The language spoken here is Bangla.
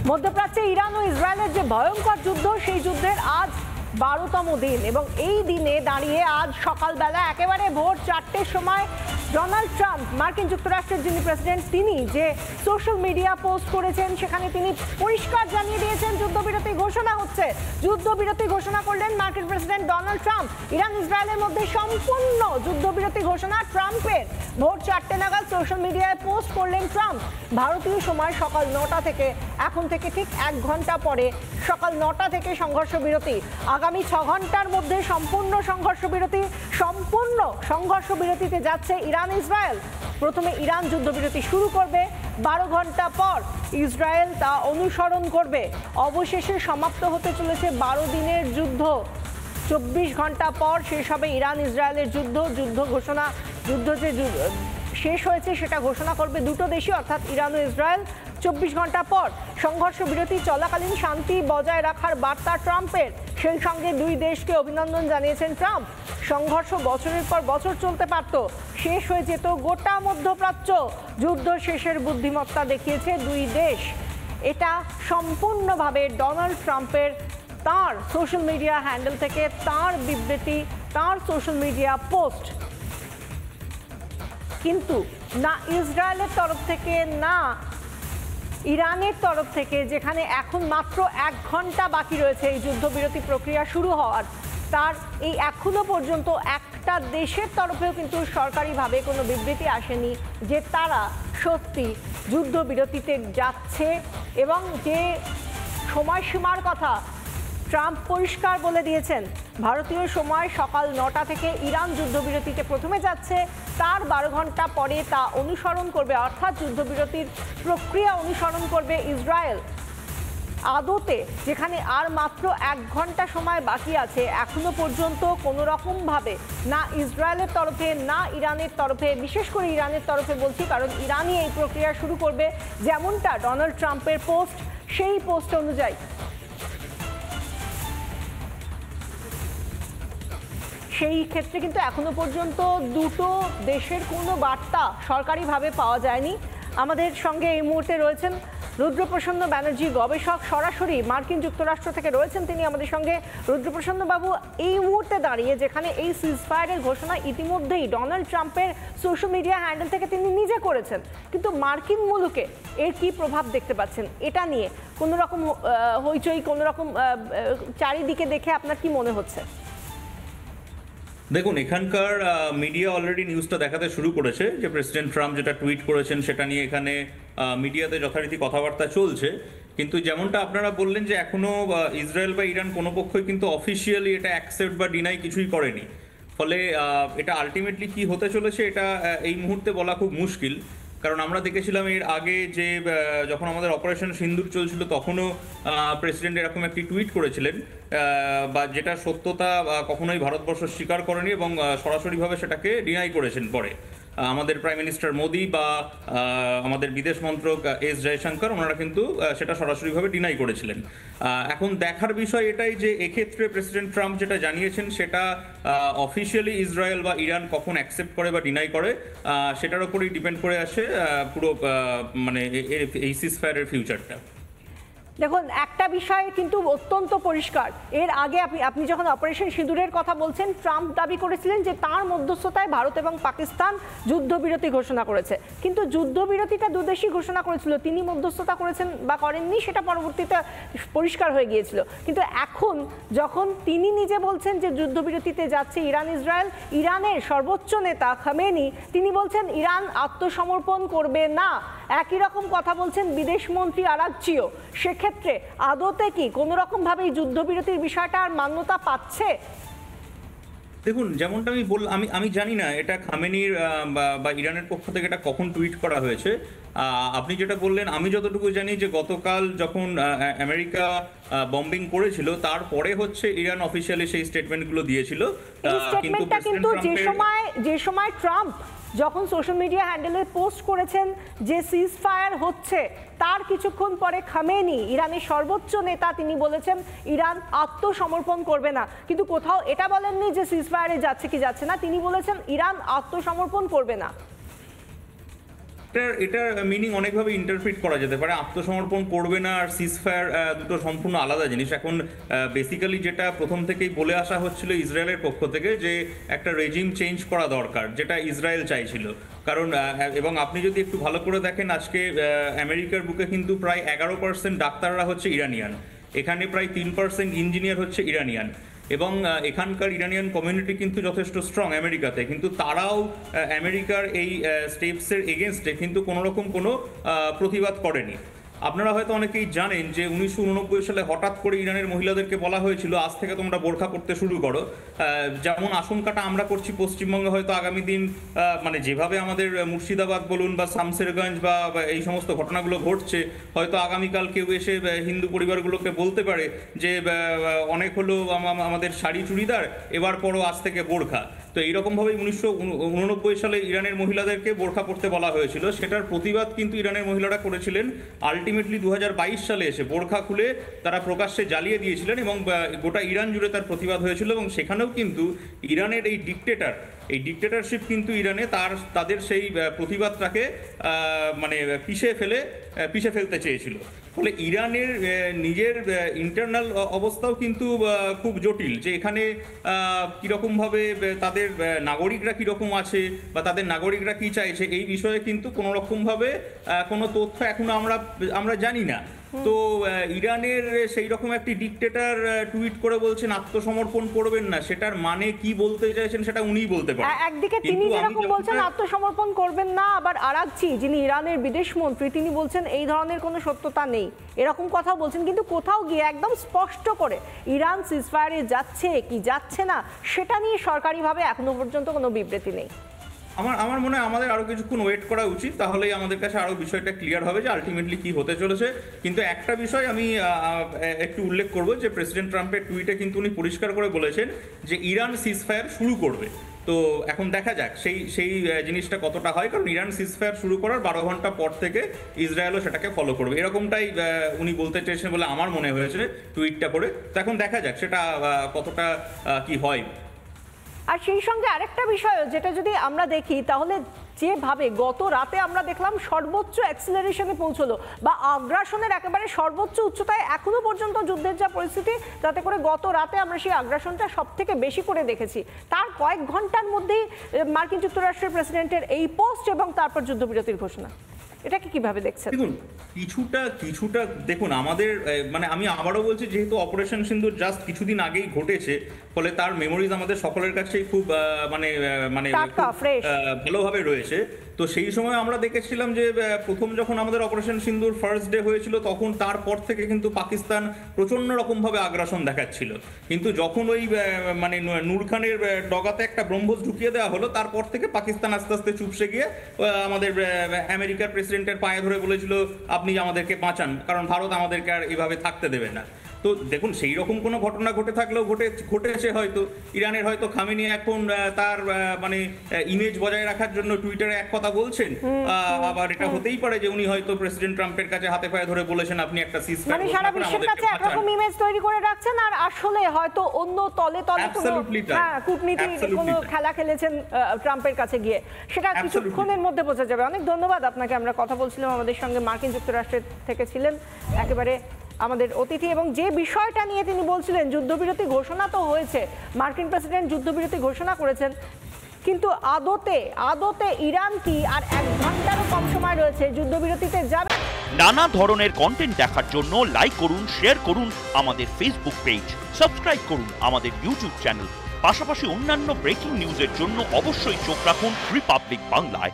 মধ্যপ্রাচ্যে ইরান ও ইসরায়েলের যে ভয়ঙ্কর যুদ্ধ, সেই যুদ্ধের আজ 12তম দিন এবং এই দিনে দাঁড়িয়ে আজ সকালবেলা একেবারে ভোর 4টের সময় ডোনাল্ড ট্রাম্প, মার্কিন যুক্তরাষ্ট্রের যিনি প্রেসিডেন্ট, তিনি যে সোশ্যাল মিডিয়া পোস্ট করেছেন সেখানে তিনি পরিষ্কার জানিয়ে দিয়েছেন যুদ্ধবিরতি ঘোষণা হচ্ছে। যুদ্ধবিরতি ঘোষণা করলেন মার্কিন প্রেসিডেন্ট ডোনাল্ড ট্রাম্প। ইরান ইসরায়েলের মধ্যে সম্পূর্ণ যুদ্ধবিরতি ঘোষণা ট্রাম্পের। ভোর 4টে নাগাদ সোশ্যাল মিডিয়ায় পোস্ট করলেন ট্রাম্প। ভারতীয় সময় সকাল 9টা থেকে, এখন থেকে ঠিক 1 ঘন্টা পরে সকাল 9টা থেকে সংঘর্ষ বিরতি। আগামী 6 ঘন্টার মধ্যে সম্পূর্ণ সংঘর্ষ বিরতি। সম্পূর্ণ সংঘর্ষ বিরতিতে যাচ্ছে ইরান ইসরায়েল। প্রথমে ইরান যুদ্ধবিরতি শুরু করবে, 12 ঘন্টা পর ইসরায়েল তা অনুসরণ করবে। অবশেষে সমাপ্ত হতে চলেছে 12 দিনের যুদ্ধ। 24 ঘন্টা পর শেষ হবে ইরান ইসরায়েলের যুদ্ধ। যুদ্ধ যে শেষ হয়েছে সেটা ঘোষণা করবে দুটো দেশই, অর্থাৎ ইরান ও ইসরায়েল। 24 ঘন্টা পর সংঘর্ষ বিরতি চলাকালীন শান্তি বজায় রাখার বার্তা ট্রাম্পের। সেই সঙ্গে দুই দেশকে অভিনন্দন জানিয়েছেন ট্রাম্প। সংঘর্ষ বছরের পর বছর চলতে পারত, শেষ হয়ে যেত গোটা মধ্যপ্রাচ্য। যুদ্ধ শেষের বুদ্ধিমত্তা দেখিয়েছে দুই দেশ। এটা সম্পূর্ণভাবে ডোনাল্ড ট্রাম্পের তার সোশ্যাল মিডিয়া হ্যান্ডেল থেকে তার বিবৃতি, তার সোশ্যাল মিডিয়া পোস্ট। কিন্তু না ইসরায়েলের তরফ থেকে না ইরানের তরফ থেকে, যেখানে এখন মাত্র 1 ঘন্টা বাকি রয়েছে এই যুদ্ধবিরতি প্রক্রিয়া শুরু হওয়ার, তার এই এখনো পর্যন্ত একটা দেশের তরফেও কিন্তু সরকারিভাবে কোনো বিবৃতি আসেনি যে তারা সত্যি যুদ্ধবিরতিতে যাচ্ছে। এবং যে সময়সীমার কথা ট্রাম্প পরিষ্কার বলে দিয়েছেন, ভারতীয় সময় সকাল 9টা থেকে ইরান যুদ্ধবিরতিতে প্রথমে যাচ্ছে, তার 12 ঘন্টা পরে তা অনুসরণ করবে, অর্থাৎ যুদ্ধবিরতির প্রক্রিয়া অনুসরণ করবে ইসরায়েল। আদতে যেখানে আর মাত্র 1 ঘন্টা সময় বাকি আছে, এখনো পর্যন্ত কোনো রকমভাবে না ইসরায়েলের তরফে না ইরানের তরফে, বিশেষ করে ইরানের তরফে বলছি কারণ ইরানই এই প্রক্রিয়া শুরু করবে, যেমনটা ডোনাল্ড ট্রাম্পের পোস্ট, সেই পোস্ট অনুযায়ী সেই ক্ষেত্রে কিন্তু এখনো পর্যন্ত দুটো দেশের কোনো বার্তা সরকারিভাবে পাওয়া যায়নি। আমাদের সঙ্গে এই মুহূর্তে রয়েছেন রুদ্রপ্রসন্ন ব্যানার্জি, গবেষক, সরাসরি মার্কিন যুক্তরাষ্ট্র থেকে রয়েছেন তিনি আমাদের সঙ্গে। রুদ্রপ্রসন্ন বাবু, এই মুহূর্তে দাঁড়িয়ে যেখানে এই সিজফায়ারের ঘোষণা ইতিমধ্যেই ডোনাল্ড ট্রাম্পের সোশ্যাল মিডিয়া হ্যান্ডেল থেকে তিনি নিজে করেছেন, কিন্তু মার্কিন মুলুকে এর কি প্রভাব দেখতে পাচ্ছেন? এটা নিয়ে কোনো রকম হইচই, কোনো রকম চারিদিকে দেখে আপনার কি মনে হচ্ছে? দেখুন, এখানকার মিডিয়া অলরেডি নিউজটা দেখাতে শুরু করেছে যে প্রেসিডেন্ট ট্রাম্প যেটা টুইট করেছেন সেটা নিয়ে এখানে মিডিয়াতে যথারীতি কথাবার্তা চলছে। কিন্তু যেমনটা আপনারা বললেন যে এখনো ইসরায়েল বা ইরান কোনো পক্ষই কিন্তু অফিসিয়ালি এটা অ্যাকসেপ্ট বা ডিনাই কিছুই করেনি। ফলে এটা আলটিমেটলি কি হতে চলেছে এটা এই মুহূর্তে বলা খুব মুশকিল। কারণ আমরা দেখেছিলাম এর আগে যে যখন আমাদের অপারেশন সিন্দুর চলছিল তখনও প্রেসিডেন্ট এরকম একটি টুইট করেছিলেন, বা যেটা সত্যতা কখনোই ভারতবর্ষ স্বীকার করেনি এবং সরাসরিভাবে সেটাকে ডিনাই করেছেন পরে আমাদের প্রাইম মিনিস্টার মোদি বা আমাদের বিদেশ মন্ত্রক এস জয়শঙ্কর, ওনারা কিন্তু সেটা সরাসরিভাবে ডিনাই করেছিলেন। এখন দেখার বিষয় এটাই যে এক্ষেত্রে প্রেসিডেন্ট ট্রাম্প যেটা জানিয়েছেন সেটা অফিসিয়ালি ইসরায়েল বা ইরান কখন অ্যাকসেপ্ট করে বা ডিনাই করে সেটার উপরেই ডিপেন্ড করে আসে পুরো মানে এই সিজফায়ারের ফিউচারটা। দেখুন, একটা বিষয় কিন্তু অত্যন্ত পরিষ্কার, এর আগে আপনি যখন অপারেশন সিঁদুরের কথা বলছেন, ট্রাম্প দাবি করেছিলেন যে তার মধ্যস্থতায় ভারত এবং পাকিস্তান যুদ্ধবিরতি ঘোষণা করেছে, কিন্তু যুদ্ধবিরতিটা দুদেশই ঘোষণা করেছিল, তিনি মধ্যস্থতা করেছেন বা করেননি সেটা পরবর্তীতে পরিষ্কার হয়ে গিয়েছিল। কিন্তু এখন যখন তিনি নিজে বলছেন যে যুদ্ধবিরতিতে যাচ্ছে ইরান ইসরায়েল, ইরানের সর্বোচ্চ নেতা খামেনি তিনি বলছেন ইরান আত্মসমর্পণ করবে না। একই রকম কথা বলছেন বিদেশমন্ত্রী আরাকচিও। সেক্ষেত্রে আদতে কি কোনো রকমভাবে এই যুদ্ধবিরতির বিষয়টা আর মান্যতা পাচ্ছে? দেখুন, যেমনটা আমি বললাম, আমি জানি না এটা খামেনির বা ইরানের পক্ষ থেকে এটা কখন টুইট করা হয়েছে। আপনি যেটা বললেন, আমি যতটুকু জানি যে গতকাল যখন আমেরিকা বম্বিং করেছিল তারপরে হচ্ছে ইরান অফিসিয়ালি সেই স্টেটমেন্টগুলো দিয়েছিল। কিন্তু যে সময় ট্রাম্প যখন সোশ্যাল মিডিয়া হ্যান্ডেলে পোস্ট করেছেন যে সিজফায়ার হচ্ছে, তার কিছুক্ষণ পরে খামেনি, ইরানের সর্বোচ্চ নেতা, তিনি বলেছেন ইরান আত্মসমর্পণ করবে না। কিন্তু কোথাও এটা বলেননি যে সিজফায়ারে যাচ্ছে কি যাচ্ছে না, তিনি বলেছেন ইরান আত্মসমর্পণ করবে না। এটার মিনিং অনেকভাবে ইন্টারপ্রিট করা যেতে পারে। আত্মসমর্পণ করবে না আর সিজফায়ার দুটো সম্পূর্ণ আলাদা জিনিস। এখন বেসিক্যালি যেটা প্রথম থেকেই বলে আসা হচ্ছিল ইসরায়েলের পক্ষ থেকে, যে একটা রেজিম চেঞ্জ করা দরকার, যেটা ইসরায়েল চাইছিল। কারণ এবং আপনি যদি একটু ভালো করে দেখেন, আজকে আমেরিকার বুকে কিন্তু প্রায় 11% ডাক্তাররা হচ্ছে ইরানিয়ান, এখানে প্রায় 3% ইঞ্জিনিয়ার হচ্ছে ইরানিয়ান, এবং এখানকার ইরানিয়ান কমিউনিটি কিন্তু যথেষ্ট স্ট্রং আমেরিকাতে, কিন্তু তারাও আমেরিকার এই স্টেপসের এগেনস্টে কিন্তু কোনোরকম কোনো প্রতিবাদ করেনি। আপনারা হয়তো অনেকেই জানেন যে 1989 সালে হঠাৎ করে ইরানের মহিলাদেরকে বলা হয়েছিল আজ থেকে তোমরা বোরখা পরতে শুরু করো। যেমন আশঙ্কাটা আমরা করছি পশ্চিমবঙ্গে হয়তো আগামী দিন মানে যেভাবে আমাদের মুর্শিদাবাদ বলুন বা শামসেরগঞ্জ বা এই সমস্ত ঘটনাগুলো ঘটছে, হয়তো আগামীকাল কেউ এসে হিন্দু পরিবারগুলোকে বলতে পারে যে অনেক হলো আমাদের শাড়ি চুড়িদার, এবার পরো আজ থেকে বোরখা। তো এইরকমভাবেই 1989 সালে ইরানের মহিলাদেরকে বোরখা পরতে বলা হয়েছিল। সেটার প্রতিবাদ কিন্তু ইরানের মহিলারা করেছিলেন। আলটিমেটলি 2022 সালে এসে বোরখা খুলে তারা প্রকাশ্যে জ্বালিয়ে দিয়েছিলেন এবং গোটা ইরান জুড়ে তার প্রতিবাদ হয়েছিল। এবং সেখানেও কিন্তু ইরানের এই ডিক্টেটরশিপ কিন্তু ইরানে তাদের সেই প্রতিবাদটাকে মানে পিষে ফেলতে চেয়েছিল। ফলে ইরানের নিজের ইন্টারনাল অবস্থাও কিন্তু খুব জটিল, যে এখানে কীরকমভাবে তাদের নাগরিকরা কীরকম আছে বা তাদের নাগরিকরা কী চাইছে, এই বিষয়ে কিন্তু কোনো রকমভাবে কোনো তথ্য এখনো আমরা জানি না। তো ইরানের সেই রকম একটি ডিক্টেটর টুইট করে বলছেন আত্মসমর্পণ করবেন না, সেটার মানে কি বলতে চাইছেন সেটা উনিই বলতে পারেন। একদিকে তিনি যেরকম বলছেন আত্মসমর্পণ করবেন না, আবার আরাকচি যিনি ইরানের বিদেশ মন্ত্রী তিনি বলছেন এই ধরনের কোনো সত্যতা নেই, এরকম কথা বলছেন। কিন্তু কোথাও গিয়ে একদম স্পষ্ট করে ইরান সিজফায়ারে যাচ্ছে কি যাচ্ছে না সেটা নিয়ে সরকারিভাবে এখনো পর্যন্ত কোনো বিবৃতি নেই। আমার মনে হয় আমাদের আরো কিছুক্ষণ ওয়েট করা উচিত, তাহলেই আমাদের কাছে আরো বিষয়টা ক্লিয়ার হবে যে আলটিমেটলি কি হতে চলেছে। কিন্তু একটা বিষয় আমি একটু উল্লেখ করব, যে প্রেসিডেন্ট ট্রাম্পের টুইটে কিন্তু উনি পরিষ্কার করে বলেছেন যে ইরান সিজফায়ার শুরু করবে। তো এখন দেখা যাক সেই জিনিসটা কতটা হয়, কারণ ইরান সিজফায়ার শুরু করার 12 ঘন্টা পর থেকে ইসরায়েলও সেটাকে ফলো করবে, এরকমটাই উনি বলতে চেয়েছেন বলে আমার মনে হয়েছে টুইটটা করে। তো এখন দেখা যাক সেটা কতটা কি হয়। আর সেই সঙ্গে আরেকটা বিষয় যেটা যদি আমরা দেখি, তাহলে যেভাবে গত রাতে আমরা দেখলাম সর্বোচ্চ অ্যাক্সিলারেশনে পৌঁছলো বা আগ্রাসনের একেবারে সর্বোচ্চ উচ্চতায় এখনো পর্যন্ত যুদ্ধের যা পরিস্থিতি, তাতে করে গত রাতে আমরা সেই আগ্রাসনটা সব থেকে বেশি করে দেখেছি। তার কয়েক ঘন্টার মধ্যেই মার্কিন যুক্তরাষ্ট্রের প্রেসিডেন্টের এই পোস্ট এবং তারপর যুদ্ধবিরতির ঘোষণা, এটাকে কিভাবে দেখছেন? দেখুন কিছুটা দেখুন, আমাদের মানে আমি আবারও বলছি, যেহেতু অপারেশন সিন্দুর জাস্ট কিছুদিন আগেই ঘটেছে, ফলে তার মেমোরিজ আমাদের সকলের কাছেই খুব মানে ভালোভাবে রয়েছে। তো সেই সময় আমরা দেখেছিলাম যে প্রথম যখন আমাদের অপারেশন সিন্দুর ফার্স্ট ডে হয়েছিল, তখন তারপর থেকে কিন্তু পাকিস্তান প্রচন্ড রকমভাবে আগ্রাসন দেখাচ্ছিল। কিন্তু যখন ওই মানে নূর খানের ডগাতে একটা ব্রহ্মোস ঢুকিয়ে দেওয়া হলো, তারপর থেকে পাকিস্তান আস্তে আস্তে চুপসে গিয়ে আমাদের আমেরিকার প্রেসিডেন্টের পায়ে ধরে বলেছিল আপনি আমাদেরকে বাঁচান, কারণ ভারত আমাদেরকে আর এভাবে থাকতে দেবে না। তো দেখুন, সেই রকম কোনো ঘটনা ঘটে থাকলেও ঘটেছে হয়তো। ইরানের হয়তো খামেনি এখন তার মানে ইমেজ বজায় রাখার জন্য টুইটারে এক কথা বলছেন, আবার এটা হতেই পারে যে উনি হয়তো প্রেসিডেন্ট ট্রাম্পের কাছে হাতে পায়ে ধরে বলেছেন আপনি একটা সিজফায়ার মানে সারা বিশ্বের কাছে একরকম ইমেজ তৈরি করে রাখছেন, আর আসলে হয়তো অন্য তলে কূটনীতির কোনো খেলা খেলেছেন ট্রাম্পের কাছে গিয়ে, সেটা কিছুক্ষণের মধ্যে বোঝা যাবে। অনেক ধন্যবাদ আপনাকে। আমরা কথা বলছিলাম, আমাদের সঙ্গে মার্কিন যুক্তরাষ্ট্রের থেকে ছিলেন একেবারে আমাদের অতিথি, এবং যে বিষয়টা নিয়ে তিনি বলছিলেন যুদ্ধবিরতি ঘোষণা তো হয়েছে, মার্কিন প্রেসিডেন্ট যুদ্ধবিরতি ঘোষণা করেছেন, কিন্তু আদতে ইরান কি আর 1 ঘন্টারও কম সময় রয়েছে যুদ্ধবিরতিতে যাবে? নানা ধরনের কন্টেন্ট দেখার জন্য লাইক করুন, শেয়ার করুন আমাদের ফেসবুক পেজ, সাবস্ক্রাইব করুন আমাদের ইউটিউব চ্যানেল। পাশাপাশি অন্যান্য ব্রেকিং নিউজের জন্য অবশ্যই চোখ রাখুন রিপাবলিক বাংলায়।